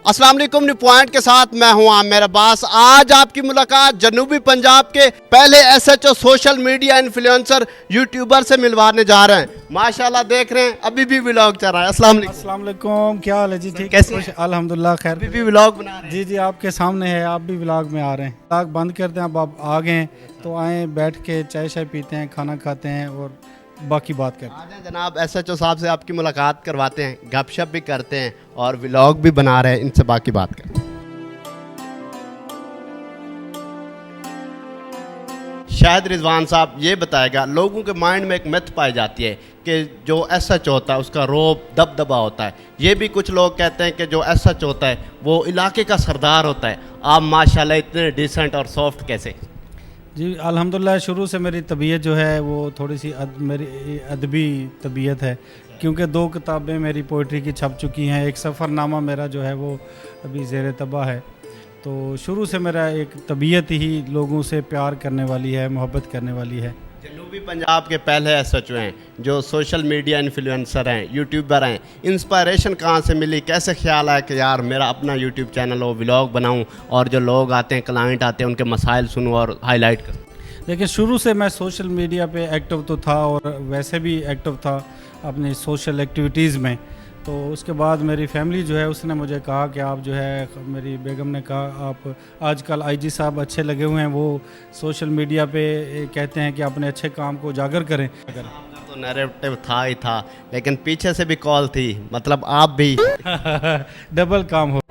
अस्सलाम वालेकुम। New point के साथ मैं हूं आमिर अब्बास। आज आपकी मुलाकात जनूबी पंजाब के पहले SHO social media influencer YouTuber से मिलवाने जा रहे हैं। माशाल्लाह देख रहे हैं अभी भी व्लॉग चल रहा है। अस्सलाम वालेकुम, क्या हाल है जी? ठीक, कैसे हैं? अल्हम्दुलिल्लाह खैर। अभी भी व्लॉग बना रहे हैं। जी जी, आपके सामने है, आप भी व्लॉग में आ रहे हैं। व्लॉग बंद करते हैं, अब आप आ गए हैं तो आए, बैठ के चाय शाय पीते हैं, खाना खाते हैं और बाकी बात करते हैं। आज जनाब एसएचओ साहब से आपकी मुलाकात करवाते हैं, गपशप भी करते हैं और व्लॉग भी बना रहे हैं, इनसे बाकी बात करते हैं। शायद रिजवान साहब ये बताएगा, लोगों के माइंड में एक मिथ पाई जाती है कि जो एसएचओ होता है उसका रोब दबदबा होता है। ये भी कुछ लोग कहते हैं कि जो एसएचओ होता है वो इलाके का सरदार होता है। आप माशाल्लाह इतने डिसेंट और सॉफ्ट कैसे? जी अल्हम्दुलिल्लाह, शुरू से मेरी तबीयत जो है वो थोड़ी सी मेरी अदबी तबीयत है, क्योंकि 2 किताबें मेरी पोइट्री की छप चुकी हैं। एक सफ़रनामा मेरा जो है वो अभी ज़ेर तबा है। तो शुरू से मेरा एक तबीयत ही लोगों से प्यार करने वाली है, मोहब्बत करने वाली है। जनूबी पंजाब के पहले एसएचओ हैं जो सोशल मीडिया इन्फ्लुएंसर हैं, यूट्यूबर हैं। इंस्पायरेशन कहाँ से मिली? कैसे ख्याल आया कि यार मेरा अपना यूट्यूब चैनल हो, व्लॉग बनाऊं और जो लोग आते हैं, क्लाइंट आते हैं, उनके मसाइल सुनूं और हाईलाइट करूं? देखिए, शुरू से मैं सोशल मीडिया पे एक्टिव तो था और वैसे भी एक्टिव था अपनी सोशल एक्टिविटीज़ में। तो उसके बाद मेरी फैमिली जो है उसने मुझे कहा कि आप जो है, मेरी बेगम ने कहा आप आजकल आईजी साहब अच्छे लगे हुए हैं, वो सोशल मीडिया पे कहते हैं कि अपने अच्छे काम को उजागर करें। आपका तो नैरेटिव था ही था, लेकिन पीछे से भी कॉल थी, मतलब आप भी डबल काम हो।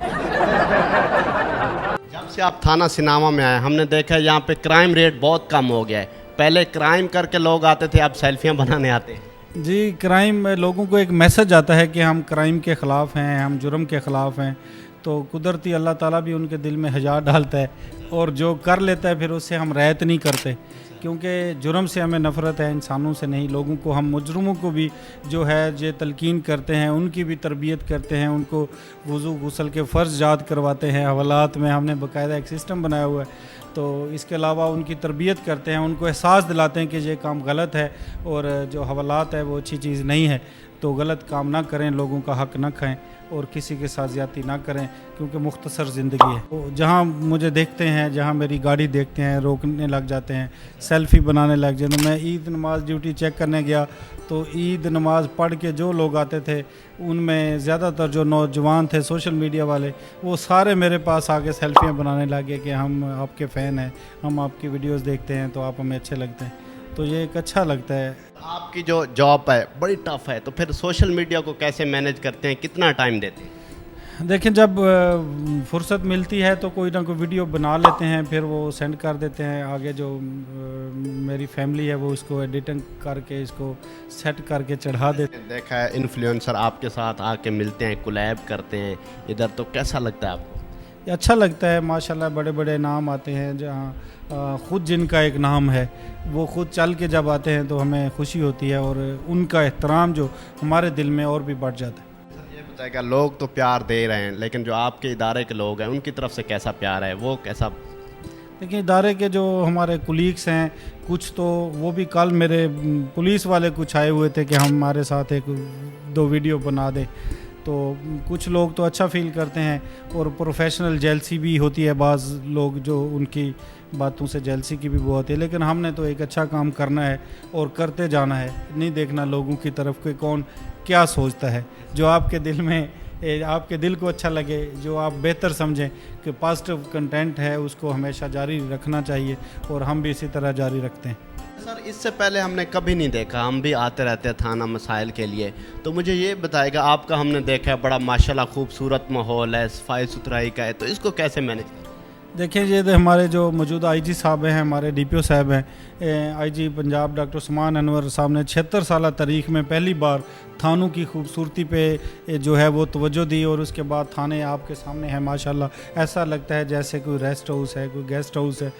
जब से आप थाना सिनामा में आए हमने देखा है यहाँ पे क्राइम रेट बहुत कम हो गया है। पहले क्राइम करके लोग आते थे, अब सेल्फियाँ बनाने आते हैं। जी, क्राइम में लोगों को एक मैसेज आता है कि हम क्राइम के ख़िलाफ़ हैं, हम जुर्म के ख़िलाफ़ हैं। तो कुदरती अल्लाह ताला भी उनके दिल में हज़ार डालता है और जो कर लेता है फिर उससे हम रहत नहीं करते, क्योंकि जुर्म से हमें नफ़रत है, इंसानों से नहीं। लोगों को, हम मुजरमों को भी जो है ये तलकीन करते हैं, उनकी भी तरबियत करते हैं, उनको वज़ू गुस्ल के फ़र्ज़ याद करवाते हैं। हवालात में हमने बाकायदा एक सिस्टम बनाया हुआ है। तो इसके अलावा उनकी तरबियत करते हैं, उनको एहसास दिलाते हैं कि ये काम गलत है और जो हवालात है वो अच्छी चीज़ नहीं है। तो गलत काम ना करें, लोगों का हक़ ना खाएं और किसी के साथ ज़्यादती ना करें, क्योंकि मुख्तसर ज़िंदगी है। तो जहाँ मुझे देखते हैं, जहाँ मेरी गाड़ी देखते हैं, रोकने लग जाते हैं, सेल्फ़ी बनाने लग जाते हैं। मैं ईद नमाज ड्यूटी चेक करने गया तो ईद नमाज पढ़ के जो लोग आते थे उनमें ज़्यादातर जो नौजवान थे सोशल मीडिया वाले, वो सारे मेरे पास आके सेल्फियाँ बनाने लगे कि हम आपके फ़ैन हैं, हम आपकी वीडियोस देखते हैं, तो आप हमें अच्छे लगते हैं। तो ये एक अच्छा लगता है। आपकी जो जॉब है बड़ी टफ है, तो फिर सोशल मीडिया को कैसे मैनेज करते हैं, कितना टाइम देते हैं? देखें, जब फुर्सत मिलती है तो कोई ना कोई वीडियो बना लेते हैं, फिर वो सेंड कर देते हैं आगे। जो मेरी फैमिली है वो इसको एडिटिंग करके इसको सेट करके चढ़ा देते हैं। देखा है इन्फ्लुएंसर आपके साथ आके मिलते हैं, कोलैब करते हैं इधर, तो कैसा लगता है आपको? ये अच्छा लगता है माशाल्लाह। बड़े बड़े नाम आते हैं, जहाँ ख़ुद जिनका एक नाम है वो ख़ुद चल के जब आते हैं तो हमें खुशी होती है और उनका एहतराम जो हमारे दिल में और भी बढ़ जाता है। ये बताएगा, लोग तो प्यार दे रहे हैं, लेकिन जो आपके इदारे के लोग हैं उनकी तरफ से कैसा प्यार है, वो कैसा? देखिए, इदारे के जो हमारे कुलीग्स हैं कुछ, तो वो भी कल मेरे पुलिस वाले कुछ आए हुए थे कि हमारे साथ 1-2 वीडियो बना दे। तो कुछ लोग तो अच्छा फ़ील करते हैं और प्रोफेशनल जेलसी भी होती है, बाज़ लोग जो उनकी बातों से जेलसी की भी बहुत है। लेकिन हमने तो एक अच्छा काम करना है और करते जाना है, नहीं देखना लोगों की तरफ कि कौन क्या सोचता है। जो आपके दिल में, आपके दिल को अच्छा लगे, जो आप बेहतर समझें कि पॉजिटिव कंटेंट है, उसको हमेशा जारी रखना चाहिए और हम भी इसी तरह जारी रखते हैं। सर, इससे पहले हमने कभी नहीं देखा, हम भी आते रहते हैं थाना मसाइल के लिए। तो मुझे ये बताएगा, आपका हमने देखा है बड़ा माशाल्लाह खूबसूरत माहौल है, सफाई सुथराई का है, तो इसको कैसे मैनेज करें? देखिए, ये हमारे जो मौजूदा आईजी साहब हैं, हमारे डीपीओ साहब हैं, आईजी पंजाब डॉक्टर उस्मान अनवर साहब ने 76 साल तारीख में पहली बार थानों की खूबसूरती पे जो है वो तवज्जो दी और उसके बाद थाने आपके सामने हैं। माशाल्लाह ऐसा लगता है जैसे कोई रेस्ट हाउस है, कोई गेस्ट हाउस है।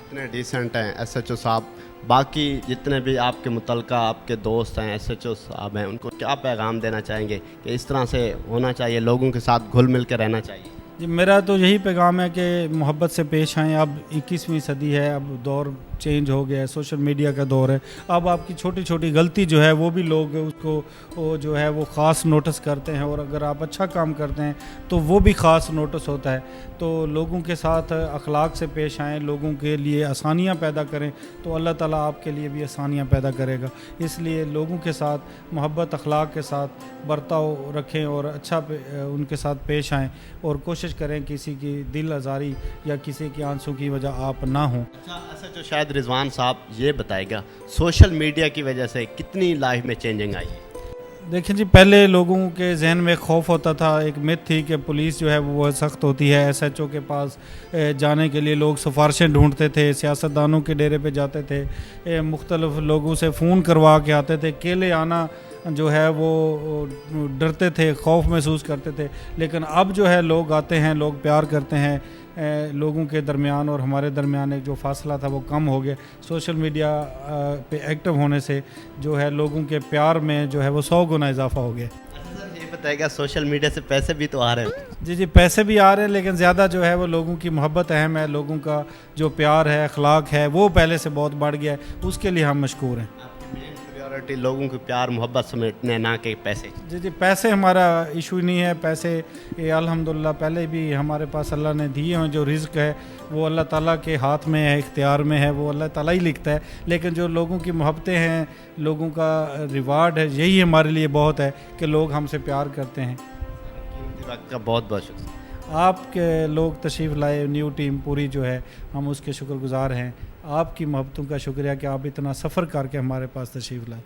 जितने डिसेंट हैं एसएचओ साहब, बाकी जितने भी आपके मुतलका आपके दोस्त हैं एसएचओ साहब हैं, उनको क्या पैगाम देना चाहेंगे कि इस तरह से होना चाहिए, लोगों के साथ घुल मिल के रहना चाहिए? जी, मेरा तो यही पैगाम है कि मोहब्बत से पेश आएँ। अब 21वीं सदी है, अब दौर چینج ہو گیا ہے, سوشل میڈیا کا دور ہے. اب آپ کی چھوٹی چھوٹی غلطی جو ہے وہ بھی لوگ اس کو جو ہے وہ خاص نوٹس کرتے ہیں, اور اگر آپ اچھا کام کرتے ہیں تو وہ بھی خاص نوٹس ہوتا ہے. تو لوگوں کے ساتھ اخلاق سے پیش آئیں, لوگوں کے لیے آسانیاں پیدا کریں, تو اللہ تعالیٰ آپ کے لیے بھی آسانیاں پیدا کرے گا. اس لیے لوگوں کے ساتھ محبت اخلاق کے ساتھ برتاؤ رکھیں اور اچھا ان کے ساتھ پیش آئیں, اور کوشش کریں کسی کی دل آزاری یا کسی کی آنسوں کی وجہ آپ نہ ہوں. اچھا ایسا جو شاید رضوان صاحب یہ بتائے گا, سوشل میڈیا کی وجہ سے کتنی لائف میں چینجنگ آئی ہے؟ دیکھیں جی, پہلے لوگوں کے ذہن میں خوف ہوتا تھا, ایک مت تھی کہ پولیس جو ہے وہ سخت ہوتی ہے. ایس ایچ او کے پاس جانے کے لیے لوگ سفارشیں ڈھونڈتے تھے, سیاستدانوں کے ڈیرے پہ جاتے تھے, مختلف لوگوں سے فون کروا کے آتے تھے. اکیلے آنا جو ہے وہ ڈرتے تھے, خوف محسوس کرتے تھے. لیکن اب جو ہے لوگ آتے ہیں, لوگ پیار کرتے ہیں. لوگوں کے درمیان اور ہمارے درمیان ایک جو فاصلہ تھا وہ کم ہو گیا. سوشل میڈیا پہ ایکٹیو ہونے سے جو ہے لوگوں کے پیار میں جو ہے وہ 100 گنا اضافہ ہو گیا. اچھا سر یہ بتائے گا, سوشل میڈیا سے پیسے بھی تو آ رہے ہیں؟ جی پیسے بھی آ رہے ہیں, لیکن زیادہ جو ہے وہ لوگوں کی محبت اہم ہے. لوگوں کا جو پیار ہے, اخلاق ہے, وہ پہلے سے بہت بڑھ گیا ہے. اس کے لیے ہم مشکور ہیں. آپ کی مین پریورٹی لوگوں کے پیار محبت سمیٹنے, نہ کہ پیسے؟ جی پیسے ہمارا ایشو نہیں ہے. پیسے یہ الحمدللہ پہلے بھی ہمارے پاس اللہ نے دیے ہیں. جو رزق ہے وہ اللہ تعالیٰ کے ہاتھ میں ہے, اختیار میں ہے, وہ اللہ تعالیٰ ہی لکھتا ہے. لیکن جو لوگوں کی محبتیں ہیں, لوگوں کا ریوارڈ ہے, یہی ہمارے لیے بہت ہے کہ لوگ ہم سے پیار کرتے ہیں. وقت کا بہت بہت شکریہ. آپ کے لوگ تشریف لائے, نیو ٹیم پوری جو ہے, ہم اس کے شکر گزار ہیں. آپ کی محبتوں کا شکریہ کہ آپ اتنا سفر کر کے ہمارے پاس تشریف لائے.